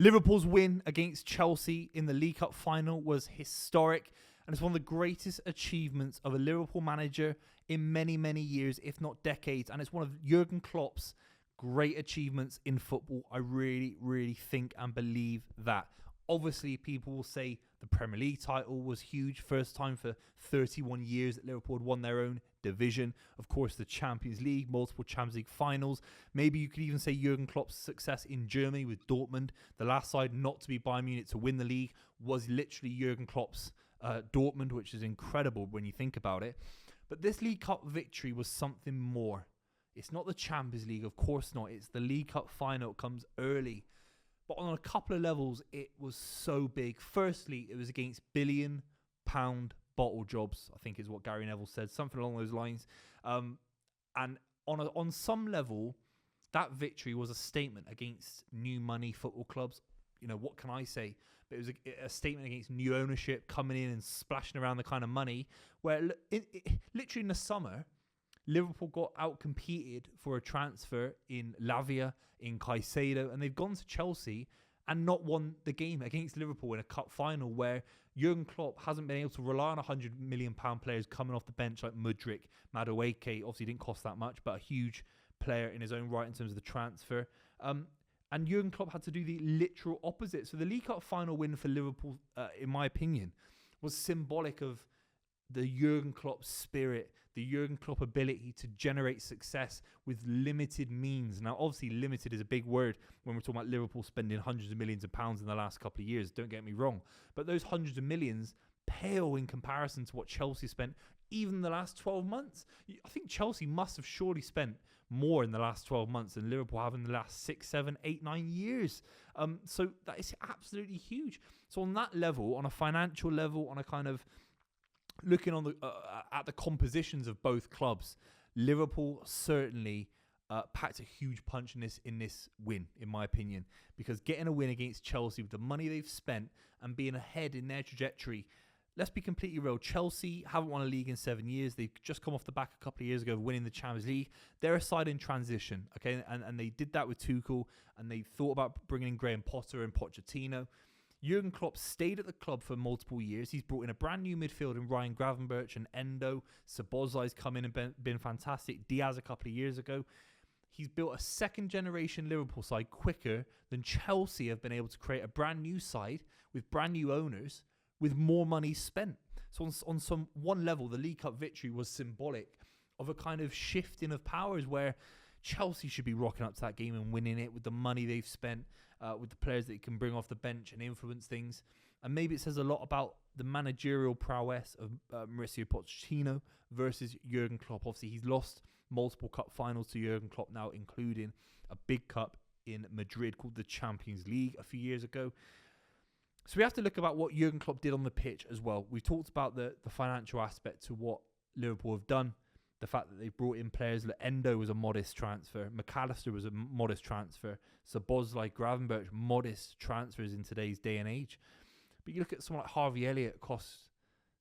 Liverpool's win against Chelsea in the League Cup final was historic, and it's one of the greatest achievements of a Liverpool manager in many, many years, if not decades. And it's one of Jurgen Klopp's great achievements in football. I really, really think and believe that. Obviously, people will say the Premier League title was huge. First time for 31 years that Liverpool had won their own division. Of course, the Champions League, multiple Champions League finals. Maybe you could even say Jurgen Klopp's success in Germany with Dortmund. The last side not to be Bayern Munich to win the league was literally Jurgen Klopp's Dortmund, which is incredible when you think about it. But this League Cup victory was something more. It's not the Champions League, of course not. It's the League Cup final. It comes early. But on a couple of levels, it was so big. Firstly, it was against billion-pound bottle jobs, I think is what Gary Neville said, something along those lines. And on some level, that victory was a statement against new money football clubs. You know, what can I say? But it was a statement against new ownership coming in and splashing around the kind of money where literally in the summer, Liverpool got out-competed for a transfer in Lavia, in Caicedo, and they've gone to Chelsea and not won the game against Liverpool in a cup final where Jurgen Klopp hasn't been able to rely on £100 million players coming off the bench like Mudryk, Madueke. Obviously didn't cost that much, but a huge player in his own right in terms of the transfer. And Jurgen Klopp had to do the literal opposite. So the League Cup final win for Liverpool, in my opinion, was symbolic of the Jurgen Klopp spirit, the Jurgen Klopp ability to generate success with limited means. Now, obviously, limited is a big word when we're talking about Liverpool spending hundreds of millions of pounds in the last couple of years. Don't get me wrong. But those hundreds of millions pale in comparison to what Chelsea spent even in the last 12 months. I think Chelsea must have surely spent more in the last 12 months than Liverpool have in the last 6, 7, 8, 9 years. So that is absolutely huge. So on that level, on a financial level, on a kind of looking on at the compositions of both clubs, Liverpool certainly packed a huge punch in this win, in my opinion, because getting a win against Chelsea with the money they've spent and being ahead in their trajectory. Let's be completely real. Chelsea haven't won a league in 7 years. They've just come off the back a couple of years ago of winning the Champions League. They're a side in transition, okay? And they did that with Tuchel, and they thought about bringing in Graham Potter and Pochettino. Jurgen Klopp stayed at the club for multiple years. He's brought in a brand new midfield in Ryan Gravenberch and Endo. Szoboszlai's come in and been fantastic. Diaz a couple of years ago. He's built a second-generation Liverpool side quicker than Chelsea have been able to create a brand new side with brand new owners with more money spent. So on one level, the League Cup victory was symbolic of a kind of shifting of powers where Chelsea should be rocking up to that game and winning it with the money they've spent, with the players that can bring off the bench and influence things. And maybe it says a lot about the managerial prowess of Mauricio Pochettino versus Jurgen Klopp. Obviously, he's lost multiple cup finals to Jurgen Klopp now, including a big cup in Madrid called the Champions League a few years ago. So we have to look about what Jurgen Klopp did on the pitch as well. We talked about the financial aspect to what Liverpool have done. The fact that they brought in players like Endo was a modest transfer. McAllister was a modest transfer. Szoboszlai, Gravenberch, modest transfers in today's day and age. But you look at someone like Harvey Elliott, costs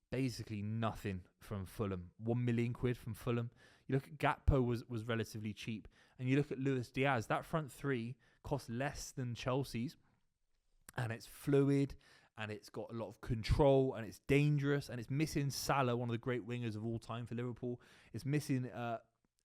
basically nothing from Fulham. £1 million from Fulham. You look at Gakpo was relatively cheap. And you look at Luis Diaz, that front three cost less than Chelsea's. And it's fluid, and it's got a lot of control, and it's dangerous, and it's missing Salah, one of the great wingers of all time for Liverpool. It's missing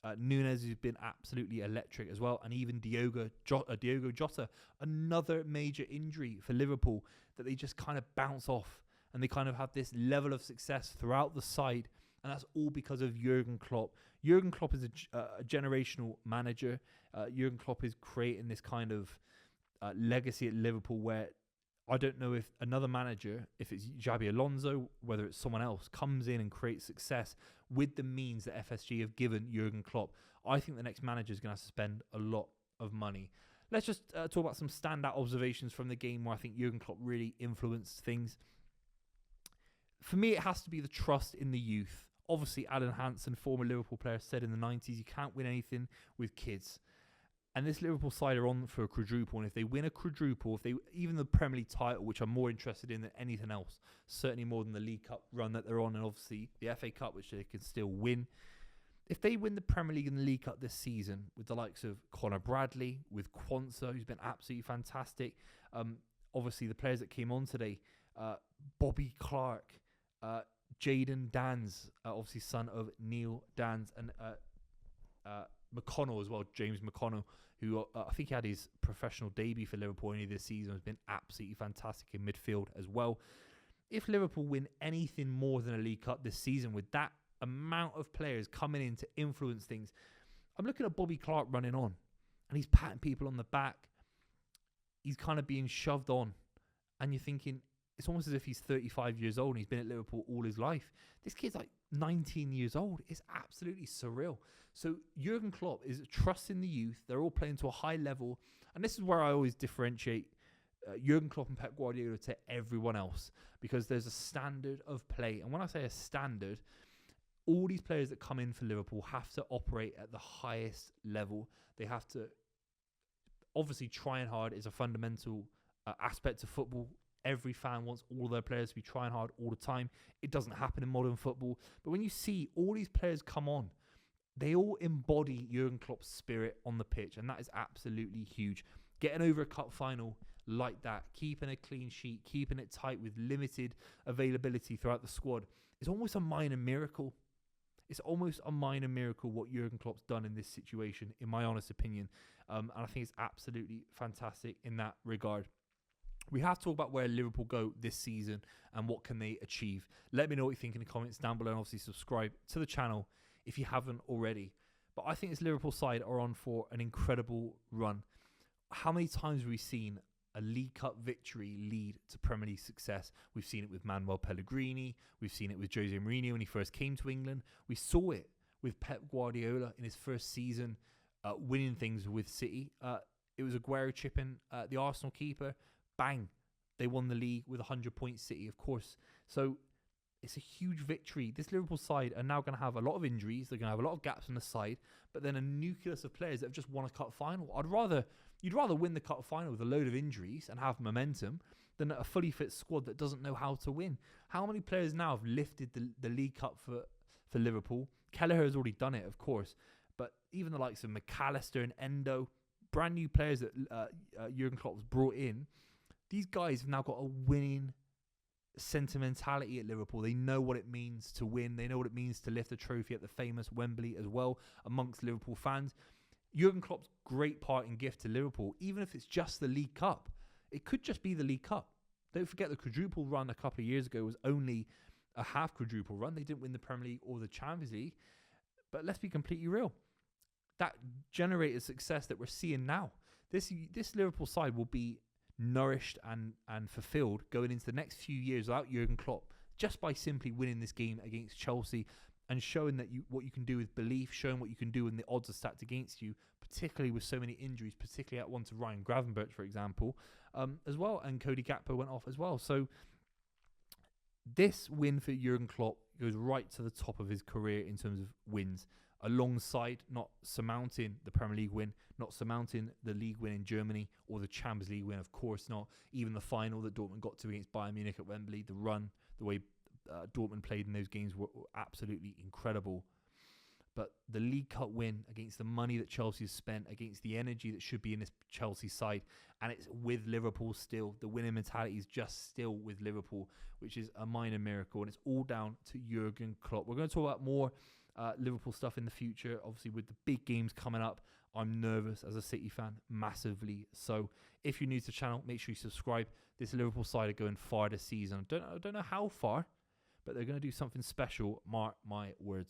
Núñez, who's been absolutely electric as well, and even Diogo Jota, another major injury for Liverpool that they just kind of bounce off, and they kind of have this level of success throughout the side, and that's all because of Jurgen Klopp. Jurgen Klopp is a generational manager. Jurgen Klopp is creating this kind of legacy at Liverpool where I don't know if another manager, if it's Xabi Alonso, whether it's someone else, comes in and creates success with the means that FSG have given Jurgen Klopp. I think the next manager is going to have to spend a lot of money. Let's just talk about some standout observations from the game where I think Jurgen Klopp really influenced things. For me, it has to be the trust in the youth. Obviously, Alan Hansen, former Liverpool player, said in the 90s, you can't win anything with kids. And this Liverpool side are on for a quadruple. And if they win a quadruple, even the Premier League title, which I'm more interested in than anything else, certainly more than the League Cup run that they're on, and obviously the FA Cup, which they can still win. If they win the Premier League and the League Cup this season with the likes of Conor Bradley, with Quansah, who's been absolutely fantastic, obviously the players that came on today, Bobby Clark, Jayden Danns, obviously son of Neil Danns, and McConnell as well, James McConnell, who I think he had his professional debut for Liverpool only this season, has been absolutely fantastic in midfield as well. If Liverpool win anything more than a League Cup this season with that amount of players coming in to influence things, I'm looking at Bobby Clark running on and he's patting people on the back. He's kind of being shoved on and you're thinking, it's almost as if he's 35 years old and he's been at Liverpool all his life. This kid's like 19 years old. It's absolutely surreal. So Jurgen Klopp is trusting the youth. They're all playing to a high level. And this is where I always differentiate Jurgen Klopp and Pep Guardiola to everyone else, because there's a standard of play. And when I say a standard, all these players that come in for Liverpool have to operate at the highest level. They have to obviously trying hard is a fundamental aspect of football. Every fan wants all their players to be trying hard all the time. It doesn't happen in modern football. But when you see all these players come on, they all embody Jurgen Klopp's spirit on the pitch. And that is absolutely huge. Getting over a cup final like that, keeping a clean sheet, keeping it tight with limited availability throughout the squad, is almost a minor miracle. It's almost a minor miracle what Jurgen Klopp's done in this situation, in my honest opinion. And I think it's absolutely fantastic in that regard. We have to talk about where Liverpool go this season and what can they achieve. Let me know what you think in the comments down below, and obviously subscribe to the channel if you haven't already. But I think this Liverpool side are on for an incredible run. How many times have we seen a League Cup victory lead to Premier League success? We've seen it with Manuel Pellegrini. We've seen it with Jose Mourinho when he first came to England. We saw it with Pep Guardiola in his first season, winning things with City. It was Aguero chipping the Arsenal keeper. Bang. They won the league with 100-point City, of course. So it's a huge victory. This Liverpool side are now going to have a lot of injuries. They're going to have a lot of gaps on the side, but then a nucleus of players that have just won a cup final. You'd rather win the cup final with a load of injuries and have momentum than a fully fit squad that doesn't know how to win. How many players now have lifted the League Cup for Liverpool? Kelleher has already done it, of course, but even the likes of McAllister and Endo, brand new players that Jurgen Klopp has brought in, these guys have now got a winning sentimentality at Liverpool. They know what it means to win. They know what it means to lift a trophy at the famous Wembley as well amongst Liverpool fans. Jurgen Klopp's great part and gift to Liverpool, even if it's just the League Cup. It could just be the League Cup. Don't forget the quadruple run a couple of years ago was only a half quadruple run. They didn't win the Premier League or the Champions League. But let's be completely real. That generated success that we're seeing now. This Liverpool side will be nourished and fulfilled going into the next few years without Jurgen Klopp, just by simply winning this game against Chelsea and showing that what you can do with belief, showing what you can do when the odds are stacked against you, particularly with so many injuries, particularly at one to Ryan Gravenberch, for example, as well, and Cody Gakpo went off as well. So this win for Jurgen Klopp goes right to the top of his career in terms of wins, alongside not surmounting the Premier League win, not surmounting the league win in Germany or the Champions League win, of course not. Even the final that Dortmund got to against Bayern Munich at Wembley, the run, the way Dortmund played in those games were absolutely incredible. But the League Cup win against the money that Chelsea has spent, against the energy that should be in this Chelsea side, and it's with Liverpool still. The winning mentality is just still with Liverpool, which is a minor miracle, and it's all down to Jurgen Klopp. We're going to talk about more Liverpool stuff in the future, obviously with the big games coming up. I'm nervous as a City fan, massively. So if you're new to the channel, make sure you subscribe. This Liverpool side are going far this season. I don't know how far, but they're going to do something special. Mark my words.